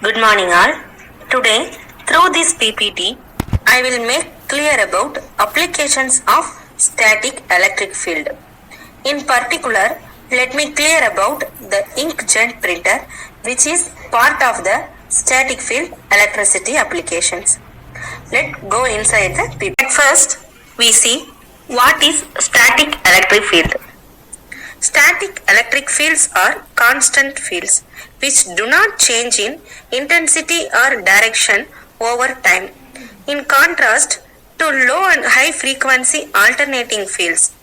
Good morning all. Today through this PPT I will make clear about applications of static electric field. In particular, let me clear about the inkjet printer which is part of the static field electricity applications. Let's go inside the PPT. At first we see what is static electric field. Static electric fields are constant fields which do not change in intensity or direction over time, in contrast to low and high frequency alternating fields.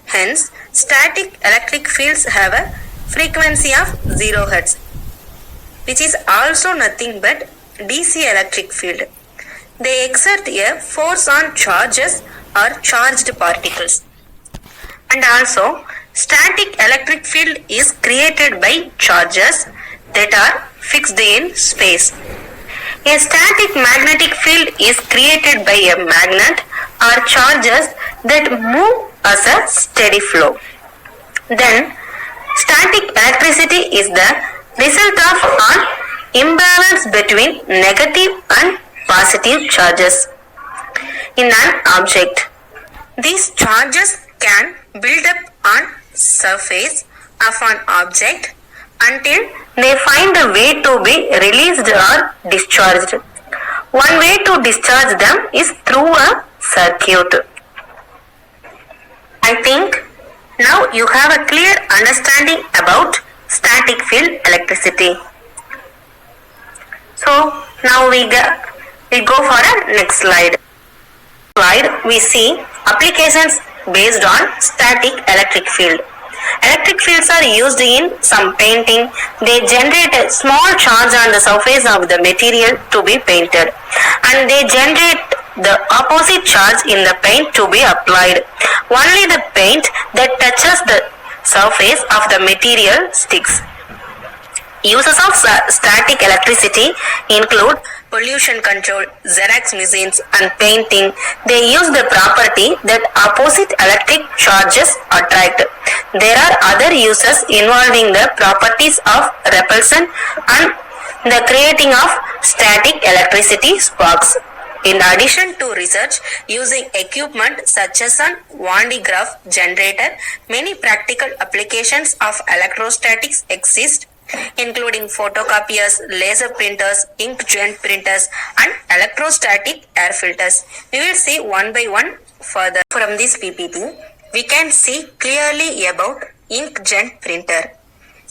Hence, static electric fields have a frequency of 0 Hz, which is also nothing but DC electric field. They exert a force on charges or charged particles. And also, static electric field is created by charges that are fixed in space. A static magnetic field is created by a magnet or charges that move as a steady flow. Then, static electricity is the result of an imbalance between negative and positive charges in an object. These charges can build up on surface of an object until they find a way to be released or discharged. One way to discharge them is through a circuit. I think now you have a clear understanding about static field electricity. So now we go for a next slide. We see applications based on static electric field. Electric fields are used in some painting. They generate a small charge on the surface of the material to be painted, and they generate the opposite charge in the paint to be applied. Only the paint that touches the surface of the material sticks. Uses of static electricity include pollution control, Xerox machines and painting. They use the property that opposite electric charges attract. There are other uses involving the properties of repulsion and the creating of static electricity sparks. In addition to research using equipment such as an Van de Graaff generator, many practical applications of electrostatics exist, including photocopiers, laser printers, inkjet printers, and electrostatic air filters. We will see one by one further. From this PPT, we can see clearly about inkjet printer.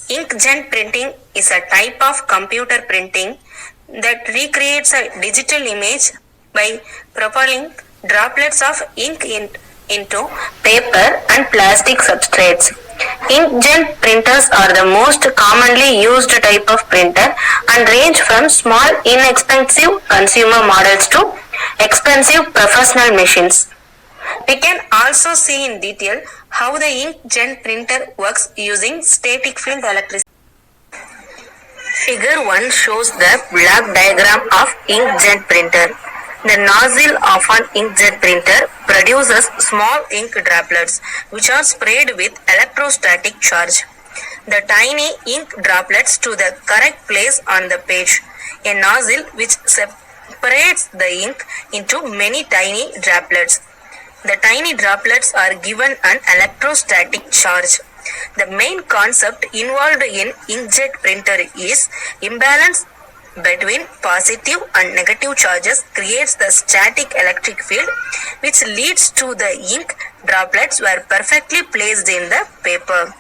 Inkjet printing is a type of computer printing that recreates a digital image by propelling droplets of ink into paper and plastic substrates. Inkjet printers are the most commonly used type of printer and range from small inexpensive consumer models to expensive professional machines. We can also see in detail how the inkjet printer works using static field electricity. Figure 1 shows the block diagram of inkjet printer. The nozzle of an inkjet printer produces small ink droplets which are sprayed with electrostatic charge. The tiny ink droplets to the correct place on the page. A nozzle which separates the ink into many tiny droplets. The tiny droplets are given an electrostatic charge. The main concept involved in inkjet printer is imbalance between positive and negative charges creates the static electric field which leads to the ink droplets were perfectly placed in the paper.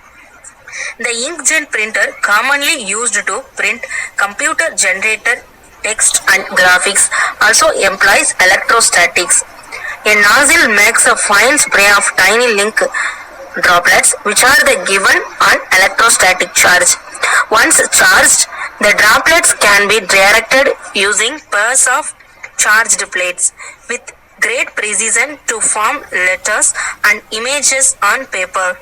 The inkjet printer commonly used to print computer generated text and graphics also employs electrostatics. A nozzle makes a fine spray of tiny ink droplets which are given an electrostatic charge. Once charged, the droplets can be directed using pairs of charged plates with great precision to form letters and images on paper.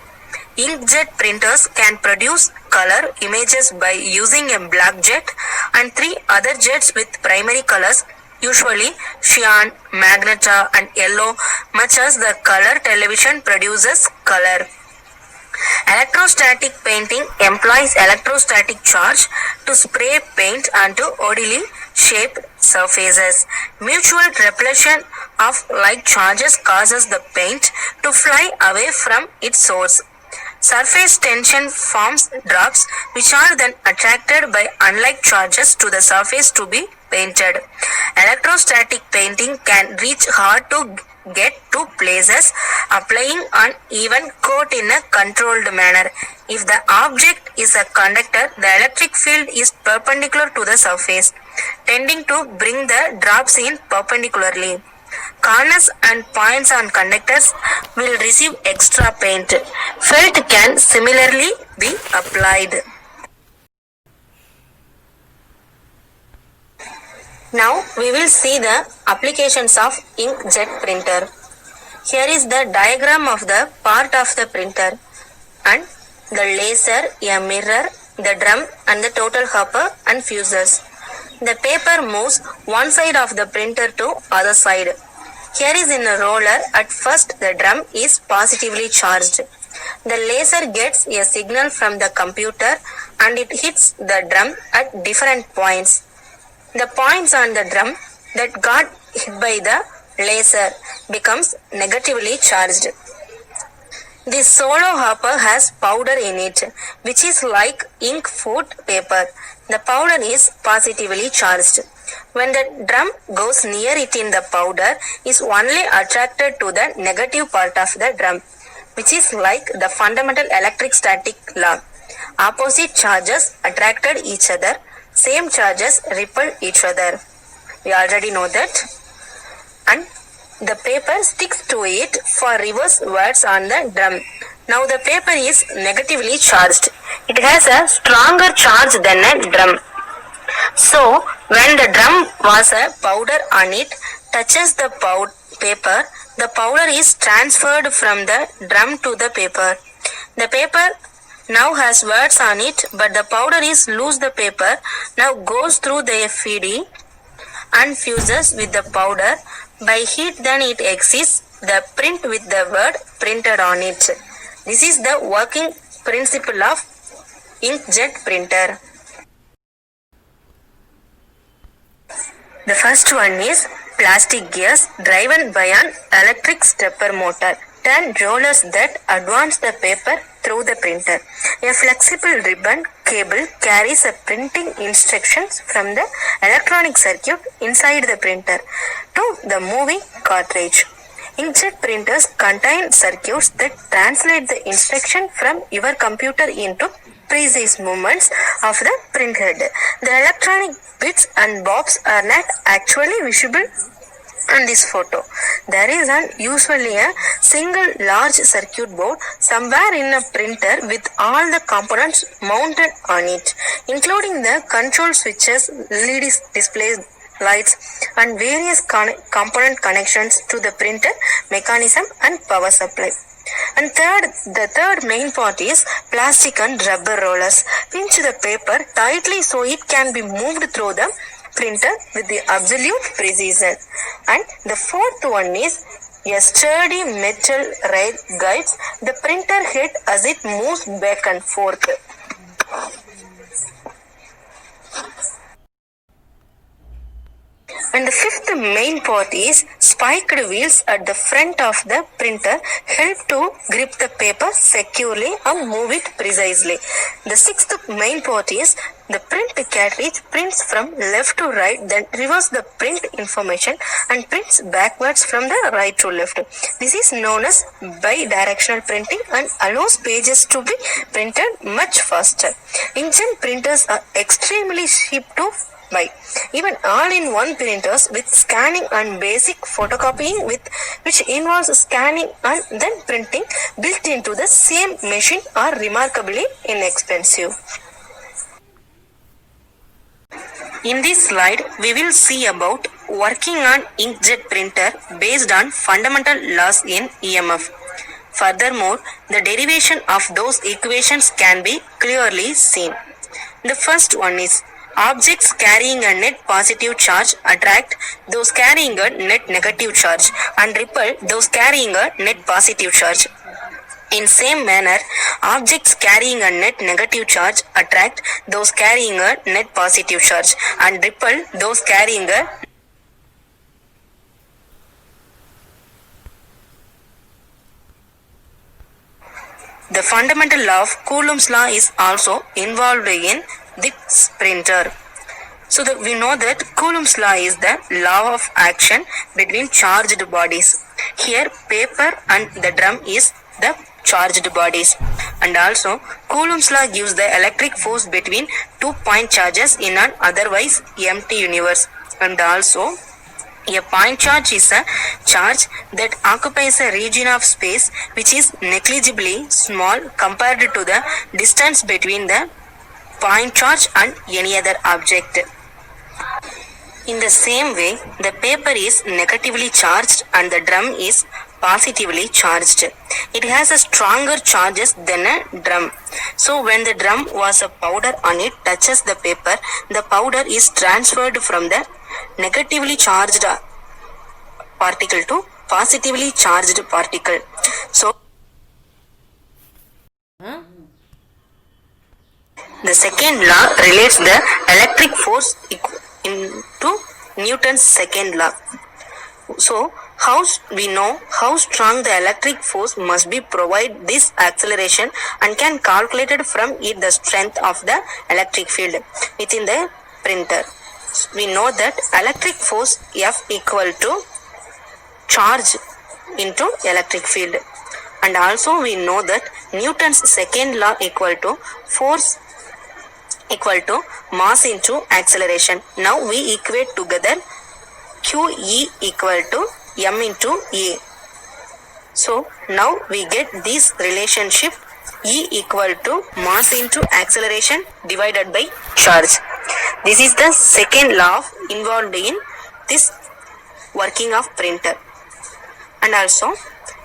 Inkjet printers can produce color images by using a black jet and 3 other jets with primary colors, usually cyan, magenta and yellow, much as the color television produces color. Electrostatic painting employs electrostatic charge to spray paint onto oddly shaped surfaces. Mutual repulsion of like charges causes the paint to fly away from its source. Surface tension forms drops which are then attracted by unlike charges to the surface to be painted. Electrostatic painting can reach hard to get to places, applying an even coat in a controlled manner. If the object is a conductor, the electric field is perpendicular to the surface, tending to bring the drops in perpendicularly. Corners and points on conductors will receive extra paint. Felt can similarly be applied. Now we will see the applications of inkjet printer. Here is the diagram of the part of the printer and the laser, a mirror, the drum and the total hopper and fuses. The paper moves one side of the printer to other side. Here is in a roller. At first the drum is positively charged. The laser gets a signal from the computer and it hits the drum at different points. The points on the drum that got hit by the laser becomes negatively charged. This solo hopper has powder in it, which is like ink food paper. The powder is positively charged. When the drum goes near it in the powder is only attracted to the negative part of the drum, which is like the fundamental electric static law. Opposite charges attracted each other, same charges repel each other. We already know that. And the paper sticks to it for reverse words on the drum. Now the paper is negatively charged. It has a stronger charge than a drum. So when the drum was a powder on it touches the paper, the powder is transferred from the drum to the paper. The paper now has words on it, but the powder is loose. The paper now goes through the FED and fuses with the powder. By heat then it exits the print with the word printed on it. This is the working principle of inkjet printer. The first one is plastic gears driven by an electric stepper motor turn rollers that advance the paper through the printer. A flexible ribbon cable carries a printing instructions from the electronic circuit inside the printer to the moving cartridge. Inkjet printers contain circuits that translate the instruction from your computer into precise movements of the print head. The electronic bits and bobs are not actually visible on this photo. There is usually a single large circuit board somewhere in a printer with all the components mounted on it, including the control switches, LED displays, lights and various component connections to the printer mechanism and power supply. And the third main part is plastic and rubber rollers. Pinch the paper tightly so it can be moved through the printer with the absolute precision. And the fourth one is a sturdy metal rail guides the printer head as it moves back and forth. And the fifth main part is spiked wheels at the front of the printer help to grip the paper securely and move it precisely. The sixth main part is the print cartridge prints from left to right, then reverses the print information and prints backwards from the right to left. This is known as bidirectional printing and allows pages to be printed much faster. Inkjet printers are extremely cheap to buy. Even all-in-one printers with scanning and basic photocopying which involves scanning and then printing built into the same machine are remarkably inexpensive. In this slide, we will see about working on inkjet printer based on fundamental laws in EMF. Furthermore, the derivation of those equations can be clearly seen. The first one is objects carrying a net positive charge attract those carrying a net negative charge and repel those carrying a net positive charge. In same manner, objects carrying a net negative charge attract those carrying a net positive charge and repel those carrying a The fundamental law of Coulomb's law is also involved in this printer. So we know that Coulomb's law is the law of action between charged bodies. Here paper and the drum is the charged bodies. And also Coulomb's law gives the electric force between 2 point charges in an otherwise empty universe. And also a point charge is a charge that occupies a region of space which is negligibly small compared to the distance between the point charge and any other object. In the same way, the paper is negatively charged and the drum is positively charged. It has a stronger charges than a drum. So when the drum was a powder and it touches the paper, the powder is transferred from the negatively charged particle to positively charged particle. So the second law relates the electric force into Newton's second law. So how we know how strong the electric force must be provide this acceleration and can calculate it from it the strength of the electric field within the printer. We know that electric force F equal to charge into electric field, and also we know that Newton's second law equal to force equal to mass into acceleration. Now we equate together QE equal to m into a. So now we get this relationship E equal to mass into acceleration divided by charge. This is the second law involved in this working of printer. And also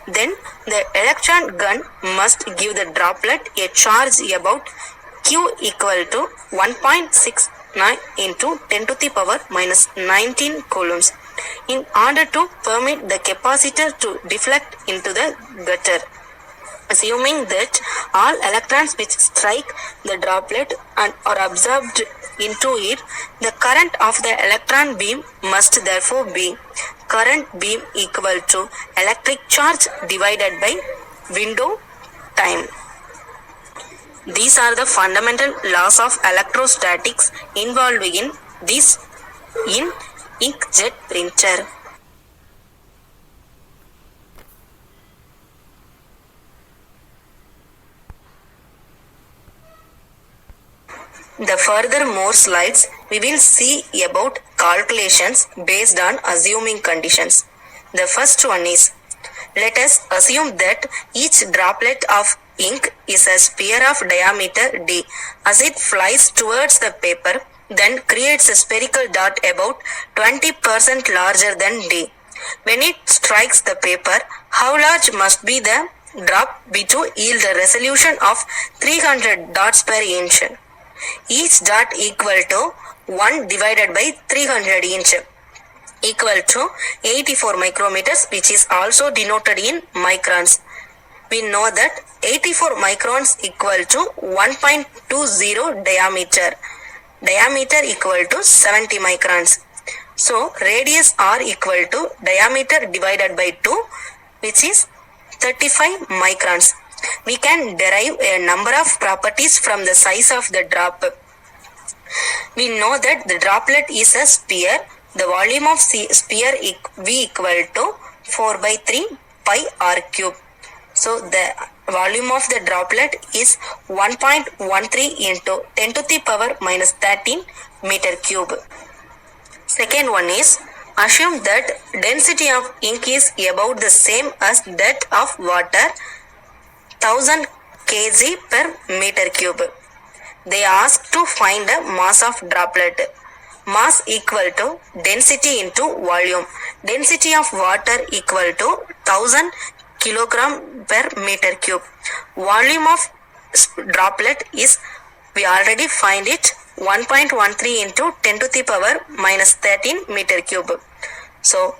then the electron gun must give the droplet a charge about Q equal to 1.69 into 10 to the power minus 19 coulombs in order to permit the capacitor to deflect into the gutter. Assuming that all electrons which strike the droplet and are absorbed into it, the current of the electron beam must therefore be current beam equal to electric charge divided by window time. These are the fundamental laws of electrostatics involved in this in inkjet printer. The further more slides we will see about calculations based on assuming conditions. The first one is, let us assume that each droplet of ink is a sphere of diameter d. As it flies towards the paper, then creates a spherical dot about 20% larger than d. When it strikes the paper, how large must be the drop be to yield a resolution of 300 dots per inch? Each dot equal to 1 divided by 300 inch equal to 84 micrometers, which is also denoted in microns. We know that 84 microns equal to 1.20 diameter. Diameter equal to 70 microns. So radius r equal to diameter divided by 2, which is 35 microns. We can derive a number of properties from the size of the drop. We know that the droplet is a sphere. The volume of sphere V equal to 4 by 3 pi r cube. So the volume of the droplet is 1.13 into 10 to the power minus 13 meter cube. Second one is, assume that density of ink is about the same as that of water, 1000 kg per meter cube. They ask to find the mass of droplet. Mass equal to density into volume. Density of water equal to 1000 kilogram per meter cube. Volume of droplet is, we already find it, 1.13 into 10 to the power minus 13 meter cube. So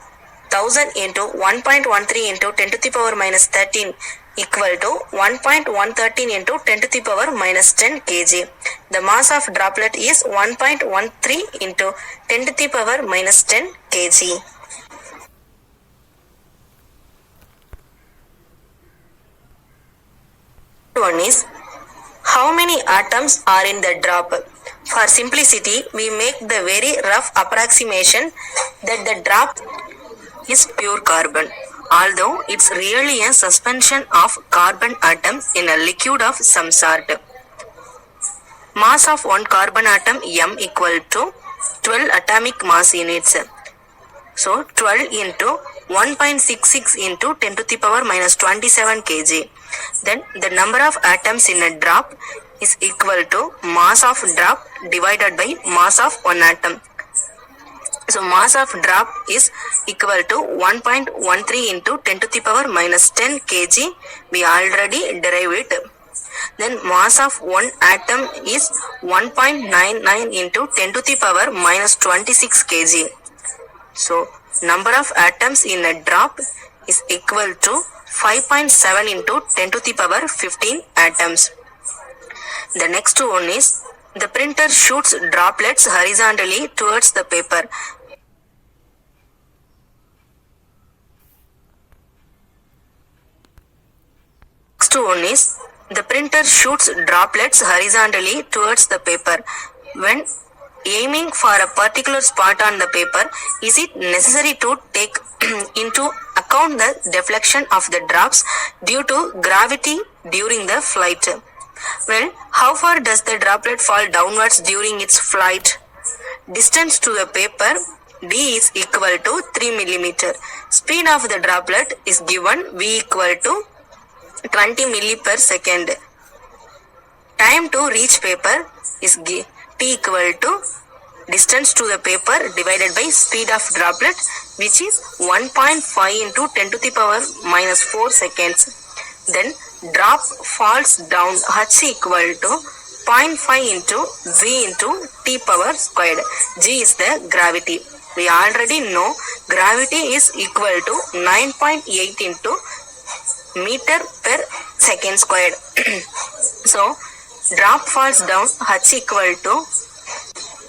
1000 into 1.13 into 10 to the power minus 13 equal to 1.113 into 10 to the power minus 10 kg. The mass of droplet is 1.13 into 10 to the power minus 10 kg. One is, how many atoms are in the drop? For simplicity, we make the very rough approximation that the drop is pure carbon, although it's really a suspension of carbon atoms in a liquid of some sort. Mass of one carbon atom m equal to 12 atomic mass units. So 12 into 1.66 into 10 to the power minus 27 kg. Then the number of atoms in a drop is equal to mass of drop divided by mass of one atom. So mass of drop is equal to 1.13 into 10 to the power minus 10 kg. We already derived it. Then mass of one atom is 1.99 into 10 to the power minus 26 kg. So number of atoms in a drop is equal to 5.7 into 10 to the power 15 atoms. The next one is, the printer shoots droplets horizontally towards the paper. Next one is, the printer shoots droplets horizontally towards the paper. When aiming for a particular spot on the paper, is it necessary to take into account the deflection of the drops due to gravity during the flight? Well, how far does the droplet fall downwards during its flight? Distance to the paper d is equal to 3 millimeter. Speed of the droplet is given v equal to 20 milli per second. Time to reach paper is t equal to distance to the paper divided by speed of droplet, which is 1.5 into 10 to the power minus 4 seconds. Then drop falls down h equal to 0.5 into v into t power squared. G is the gravity. We already know gravity is equal to 9.8 into meter per second squared. So drop falls down h equal to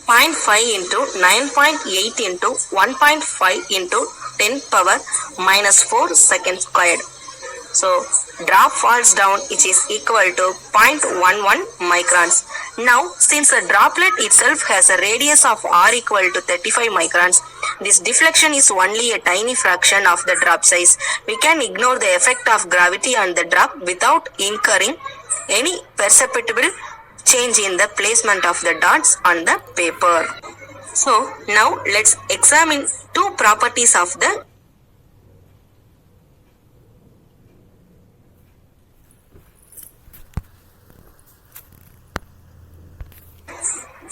0.5 into 9.8 into 1.5 into 10 power minus 4 second squared. So drop falls down, which is equal to 0.11 microns. Now, since the droplet itself has a radius of r equal to 35 microns, this deflection is only a tiny fraction of the drop size. We can ignore the effect of gravity on the drop without incurring any perceptible change in the placement of the dots on the paper. So, now let's examine two properties of the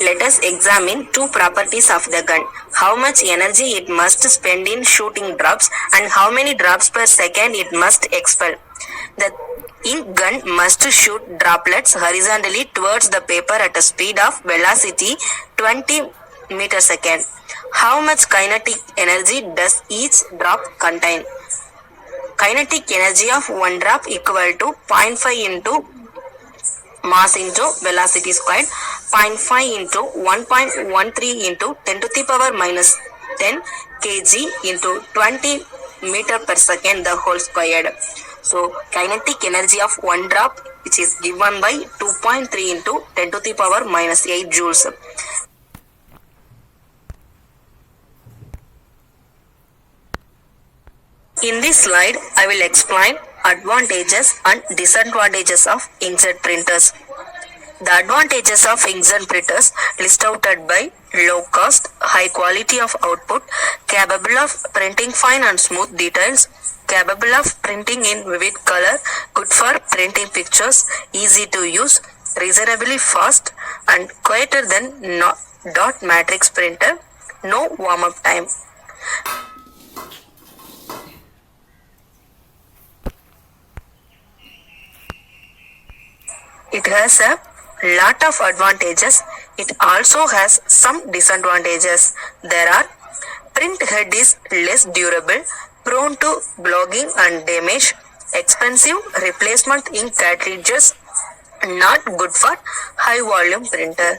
Let us examine two properties of the gun. How much energy it must spend in shooting drops and how many drops per second it must expel. The ink gun must shoot droplets horizontally towards the paper at a speed of velocity 20 meter second. How much kinetic energy does each drop contain? Kinetic energy of one drop equal to 0.5 into mass into velocity squared, 0.5 into 1.13 into 10 to the power minus 10 kg into 20 meter per second the whole squared. So kinetic energy of one drop, which is given by 2.3 into 10 to the power minus 8 joules. In this slide, I will explain advantages and disadvantages of inkjet printers. The advantages of inkjet printers listed by low cost, high quality of output, capable of printing fine and smooth details, capable of printing in vivid color, good for printing pictures, easy to use, reasonably fast, and quieter than dot matrix printer, no warm-up time. It has a lot of advantages. It also has some disadvantages. There are: print head is less durable, prone to blogging and damage, expensive replacement ink cartridges, not good for high volume printer.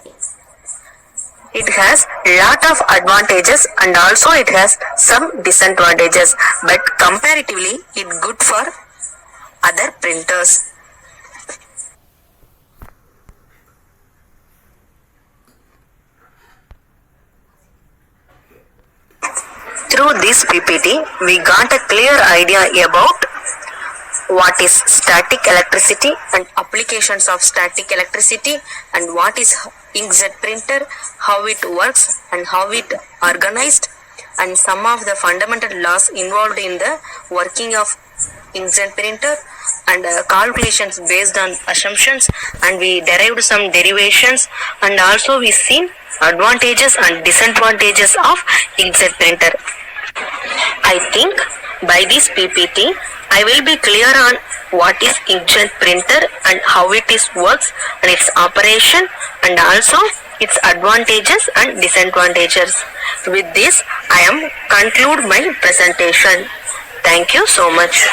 It has lot of advantages and also it has some disadvantages, but comparatively it good for other printers. Through this PPT, we got a clear idea about what is static electricity and applications of static electricity, and what is inkjet printer, how it works and how it organized, and some of the fundamental laws involved in the working of inkjet printer, and calculations based on assumptions, and we derived some derivations, and also we seen advantages and disadvantages of inkjet printer. I think by this PPT I will be clear on what is inkjet printer and how it is works and its operation, and also its advantages and disadvantages. With this I am conclude my presentation. Thank you so much.